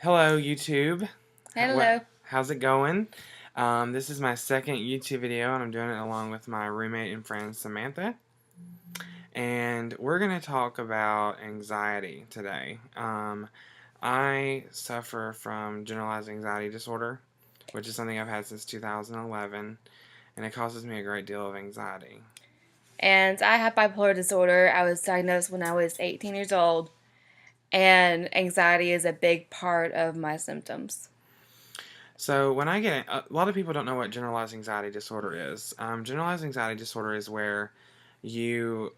Hello, YouTube. Hello. How's it going? This is my second YouTube video, and I'm doing it along with my roommate and friend Samantha. And we're going to talk about anxiety today. I suffer from generalized anxiety disorder, which is something I've had since 2011, and it causes me a great deal of anxiety. And I have bipolar disorder. I was diagnosed when I was 18 years old, and anxiety is a big part of my symptoms. So when I get a lot of people don't know what generalized anxiety disorder is. Generalized anxiety disorder is where you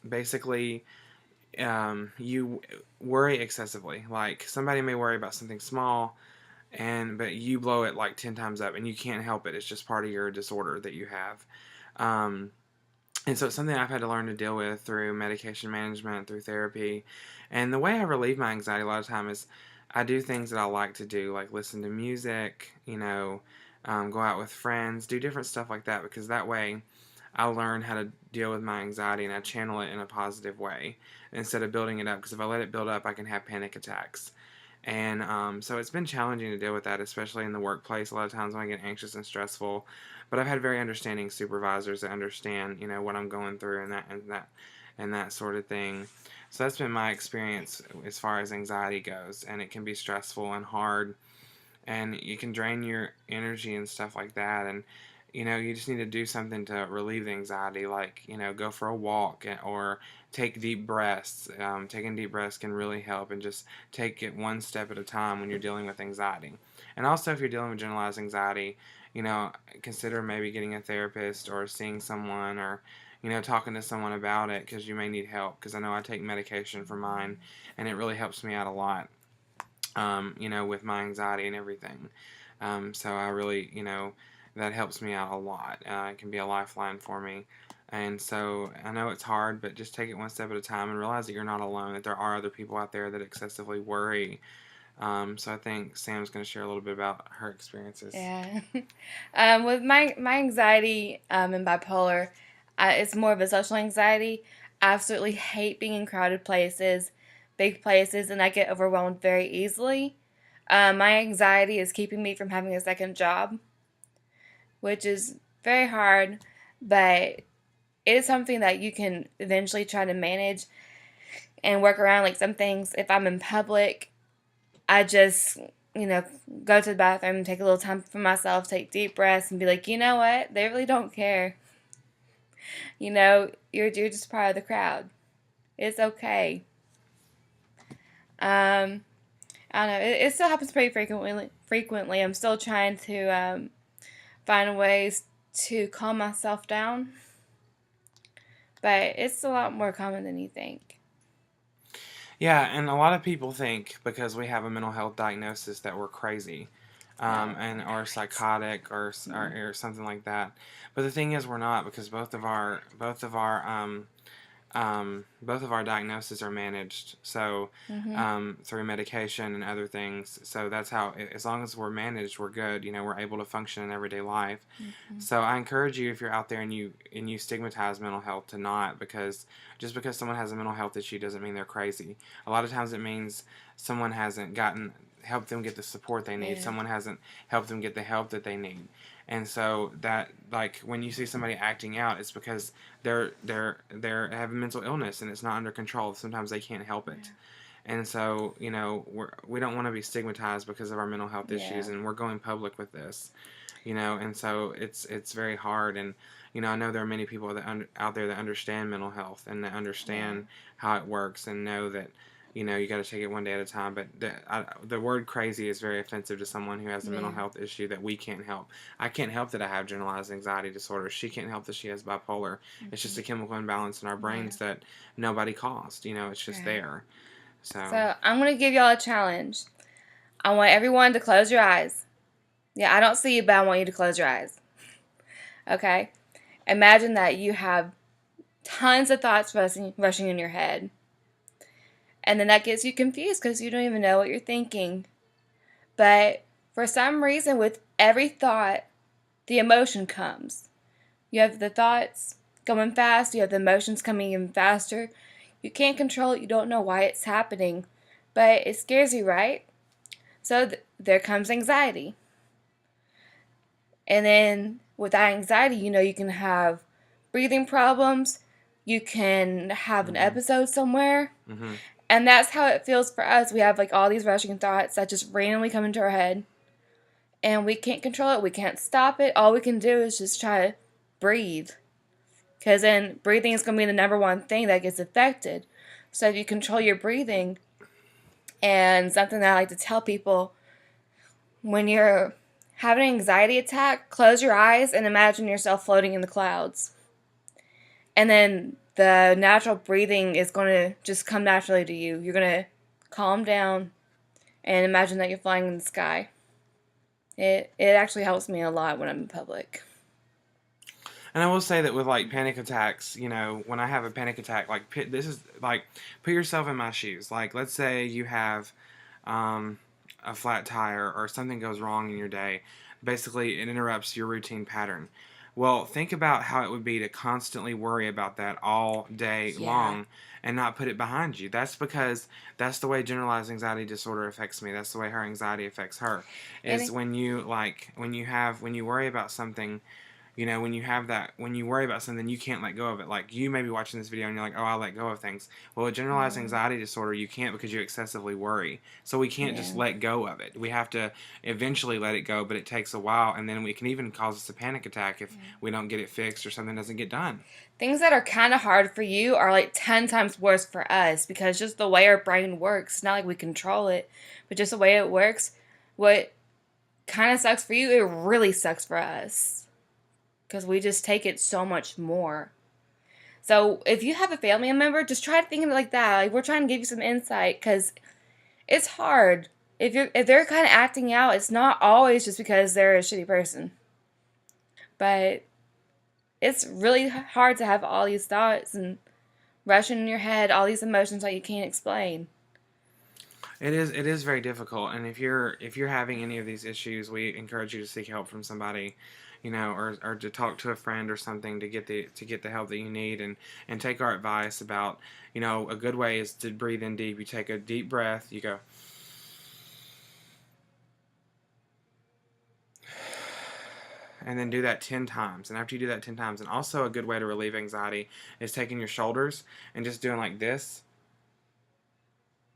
basically you worry excessively. Like somebody may worry about something small, but you blow it like 10 times up, and you can't help it. It's just part of your disorder that you have. Um, and so it's something I've had to learn to deal with through medication management, through therapy. And the way I relieve my anxiety a lot of time is I do things that I like to do, like listen to music, go out with friends, do different stuff like that, because that way I learn how to deal with my anxiety and I channel it in a positive way instead of building it up. Because if I let it build up, I can have panic attacks. And so it's been challenging to deal with that, especially in the workplace. A lot of times when I get anxious and stressful, but I've had very understanding supervisors that understand, what I'm going through and that sort of thing. So that's been my experience as far as anxiety goes, and it can be stressful and hard, and you can drain your energy and stuff like that. And you just need to do something to relieve the anxiety, like go for a walk or take deep breaths. Taking deep breaths can really help, and just take it one step at a time when you're dealing with anxiety. And also, if you're dealing with generalized anxiety, consider maybe getting a therapist or seeing someone, or talking to someone about it, because you may need help. Because I know I take medication for mine, and it really helps me out a lot, with my anxiety and everything. So I really, that helps me out a lot. It can be a lifeline for me. And so I know it's hard, but just take it one step at a time and realize that you're not alone, that there are other people out there that excessively worry. So I think Sam's going to share a little bit about her experiences. Yeah. With my anxiety and bipolar, it's more of a social anxiety. I absolutely hate being in crowded places, big places, and I get overwhelmed very easily. My anxiety is keeping me from having a second job, which is very hard, but it is something that you can eventually try to manage and work around. Like some things, if I'm in public, I just, go to the bathroom, take a little time for myself, take deep breaths, and be like, you know what? They really don't care. You're just part of the crowd. It's okay. Um, I don't know. It still happens pretty frequently. Frequently, I'm still trying to find ways to calm myself down, but it's a lot more common than you think. Yeah, and a lot of people think because we have a mental health diagnosis that we're crazy, No, and you're or not. psychotic, or something like that. But the thing is, we're not, because both of our diagnoses are managed. So Mhm. through medication and other things. So that's how, as long as we're managed, we're good. We're able to function in everyday life. Mhm. So I encourage you, if you're out there and you stigmatize mental health, to not, because just because someone has a mental health issue doesn't mean they're crazy. A lot of times it means someone hasn't gotten helped them get the support they need. Yeah. Someone hasn't helped them get the help that they need. And so that, like, when you see somebody acting out, it's because they're have a mental illness and it's not under control. Sometimes they can't help it. And so, we don't want to be stigmatized because of our mental health issues, Yeah. and we're going public with this, and so it's very hard. And I know there are many people out there that understand mental health and that Yeah. understand how it works, and know that you got to take it one day at a time. But the word crazy is very offensive to someone who has a mental Yeah. health issue that we can't help. I can't help that I have generalized anxiety disorder. She can't help that she has bipolar. It's just Mhm. a chemical imbalance in our Yeah. brains that nobody caused. It's just Right. there. So So I'm gonna give y'all a challenge. I want everyone to close your eyes. Yeah, I don't see you, but I want you to close your eyes. Okay? Imagine that you have tons of thoughts rushing in your head. And then that gets you confused because you don't even know what you're thinking. But for some reason, with every thought, the emotion comes. You have the thoughts going fast, you have the emotions coming even faster. You can't control it, you don't know why it's happening. But it scares you, right? So there comes anxiety. And then with that anxiety, you can have breathing problems. You can have an Mm-hmm. episode somewhere. Mm-hmm. And that's how it feels for us. We have like all these rushing thoughts that just randomly come into our head. And we can't control it. We can't stop it. All we can do is just try to breathe. Because then breathing is going to be the number one thing that gets affected. So if you control your breathing, and something that I like to tell people, when you're having an anxiety attack, close your eyes and imagine yourself floating in the clouds. And then the natural breathing is going to just come naturally to you. You're going to calm down and imagine that you're flying in the sky. It actually helps me a lot when I'm in public. And I will say that with like panic attacks, when I have a panic attack, like this is like put yourself in my shoes. Like let's say you have um, a flat tire or something goes wrong in your day. Basically, it interrupts your routine pattern. Well, think about how it would be to constantly worry about that all day Yeah. long and not put it behind you. That's because that's the way generalized anxiety disorder affects me. That's the way her anxiety affects her. And Is when you when you worry about something, when you worry about something, you can't let go of it. Like you may be watching this video and you're like, oh, I'll let go of things. Well, with generalized mm, anxiety disorder, you can't because you excessively worry. So we can't just yeah. let go of it. We have to eventually let it go, but it takes a while, and then it can even cause us a panic attack if we don't get it fixed or something doesn't get done. Things that are kind of hard for you are like 10 times worse for us because just the way our brain works, it's not like we control it, but just the way it works, what kind of sucks for you, it really sucks for us because we just take it so much more. So if you have a family member, just try to think of it like that. Like we're trying to give you some insight because it's hard. If they're kind of acting out, it's not always just because they're a shitty person, but it's really hard to have all these thoughts and rushing in your head, all these emotions that you can't explain. It is very difficult, and if you're having any of these issues, we encourage you to seek help from somebody, or to talk to a friend or something to get the help that you need, and take our advice about, a good way is to breathe in deep. You take a deep breath, you go, and then do that 10 times. And after you do that 10 times, and also a good way to relieve anxiety is taking your shoulders and just doing like this,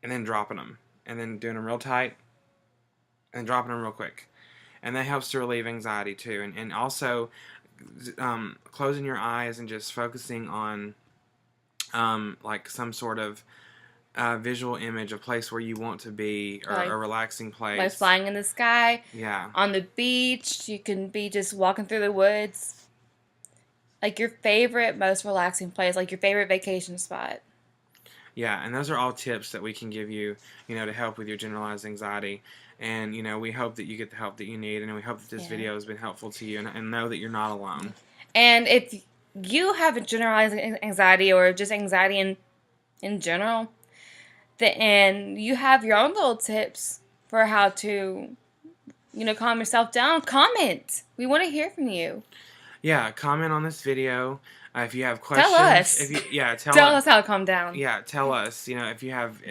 and then dropping them, and then doing them real tight, and dropping them real quick, and that helps to relieve anxiety too. And also closing your eyes and just focusing on like some sort of visual image, a place where you want to be, or a Like relaxing like place. flying in the sky, Yeah, on the beach, you can be just walking through the woods. Like your favorite, most relaxing place, like your favorite vacation spot. yeah, and those are all tips that we can give you, to help with your generalized anxiety. And we hope that you get the help that you need, and we hope that this Yeah. video has been helpful to you, and know that you're not alone. And if you have a generalized anxiety or just anxiety in general, and you have your own little tips for how to, calm yourself down, comment. We want to hear from you. Yeah, comment on this video if you have Tell questions. If us. you yeah, tell Tell it. us how to calm down. Yeah, tell us. If you have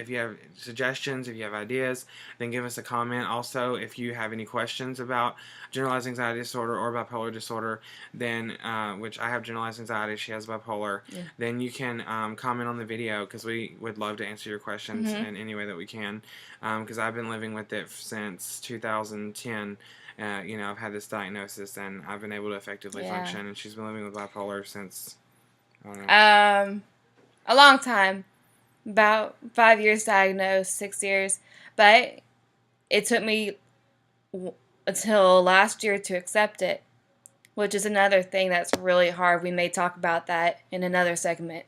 suggestions, if you have ideas, then give us a comment. Also, if you have any questions about generalized anxiety disorder or bipolar disorder, then which I have generalized anxiety, she has bipolar, Yeah. then you can comment on the video because we would love to answer your questions Mm-hmm. in any way that we can. Because I've been living with it since 2010. I've had this diagnosis and I've been able to effectively Yeah. function. And she's been living with bipolar since I don't know. Um, a long time, about 5 years diagnosed, 6 years, but it took me until last year to accept it, which is another thing that's really hard. We may talk about that in another segment.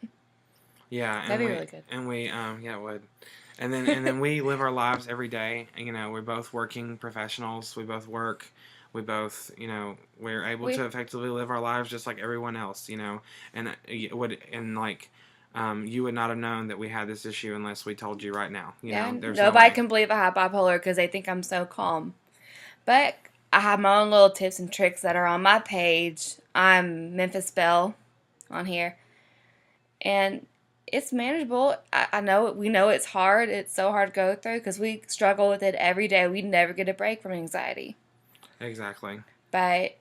Yeah, That'd be really good. yeah, it would. And then we live our lives every day. We're both working professionals. We both work. We both, we're able We to effectively live our lives just like everyone else. And you would not have known that we had this issue unless we told you right now. Yeah, There's no nobody way. can believe I have bipolar because they think I'm so calm. But I have my own little tips and tricks that are on my page. I'm Memphis Belle on here. And It's manageable. I know we know it's hard. It's so hard to go through because we struggle with it every day. We never get a break from anxiety. Exactly. But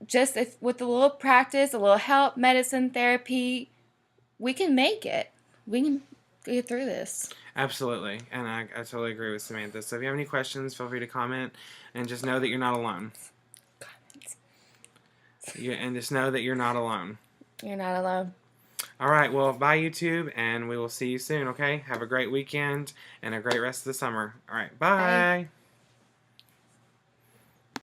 just if with a little practice, a little help, medicine, therapy, we can make it. We can get through this. Absolutely. And I totally agree with Samantha. So if you have any questions, feel free to comment and just know that you're not alone. And just know that you're not alone. You're not alone. All right. Well, bye, YouTube, and we will see you soon, okay? Have a great weekend and a great rest of the summer. All right. Bye. Bye.